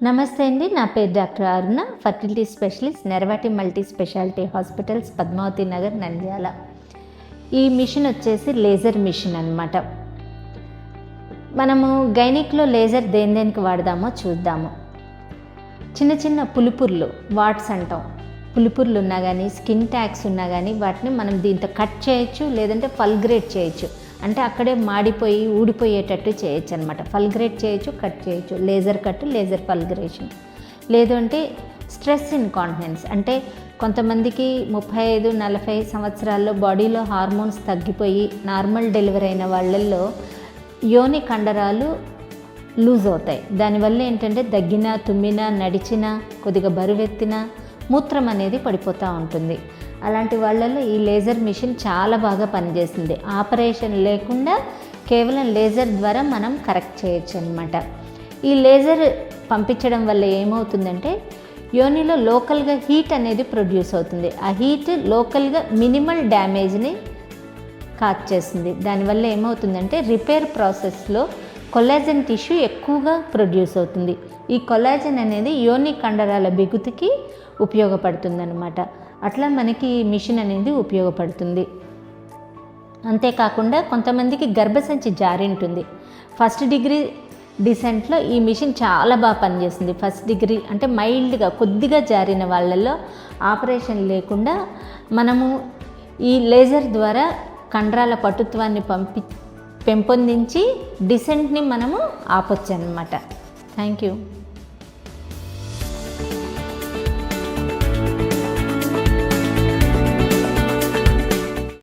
నమస్తే అండి, నా పేరు doctor Aruna, fertility specialist, Neravati multi speciality hospitals, Padmavati Nagar, Nandyal. ఈ మిషన్ వచ్చేసి లేజర్ మిషన్ అన్నమాట. మనము గైనిక్లో లేజర్ దేనికి వాడదామో చూద్దాము. చిన్న చిన్న పులిపుర్లు, వాట్స్ అంటాం, పులిపుర్లు ఉన్నా కానీ, స్కిన్ ట్యాగ్స్ ఉన్నా కానీ వాటిని మనం దీంతో కట్ చేయొచ్చు, లేదంటే ఫల్గ్రేట్ చేయొచ్చు. అంటే అక్కడే మాడిపోయి ఊడిపోయేటట్టు చేయొచ్చు అనమాట. ఫల్గ్రేట్ చేయొచ్చు, కట్ చేయొచ్చు, లేజర్ కట్, లేజర్ ఫల్గ్రేషన్. లేదు అంటే స్ట్రెస్ ఇన్కాంటినెన్స్, అంటే కొంతమందికి 35-40 సంవత్సరాల్లో బాడీలో హార్మోన్స్ తగ్గిపోయి నార్మల్ డెలివరీ అయిన వాళ్ళల్లో యోని కండరాలు లూజ్ అవుతాయి. దానివల్ల ఏంటంటే దగ్గినా, తుమ్మినా, నడిచినా, కొద్దిగా బరువెత్తినా మూత్రం అనేది పడిపోతూ ఉంటుంది. అలాంటి వాళ్ళల్లో ఈ లేజర్ మిషన్ చాలా బాగా పనిచేస్తుంది. ఆపరేషన్ లేకుండా కేవలం లేజర్ ద్వారా మనం కరెక్ట్ చేయొచ్చు అనమాట. ఈ లేజర్ పంపించడం వల్ల ఏమవుతుందంటే యోనిలో లోకల్గా హీట్ అనేది ప్రొడ్యూస్ అవుతుంది. ఆ హీట్ లోకల్గా మినిమల్ డ్యామేజ్ని కాజ్ చేస్తుంది. దానివల్ల ఏమవుతుందంటే రిపేర్ ప్రాసెస్లో కొలాజన్ టిష్యూ ఎక్కువగా ప్రొడ్యూస్ అవుతుంది. ఈ కొలాజన్ అనేది యోని కండరాల బిగుతుకి ఉపయోగపడుతుంది అన్నమాట. అట్లా మనకి ఈ మిషన్ అనేది ఉపయోగపడుతుంది. అంతేకాకుండా కొంతమందికి గర్భసంచి జారి ఉంటుంది. ఫస్ట్ డిగ్రీ డిసెంట్లో ఈ మిషన్ చాలా బాగా పనిచేస్తుంది. ఫస్ట్ డిగ్రీ అంటే మైల్డ్గా కొద్దిగా జారిన వాళ్ళల్లో ఆపరేషన్ లేకుండా మనము ఈ లేజర్ ద్వారా కండరాల పటుత్వాన్ని పెంపొందించి డిసెంట్ని మనము ఆపొచ్చు అన్నమాట. Thank you.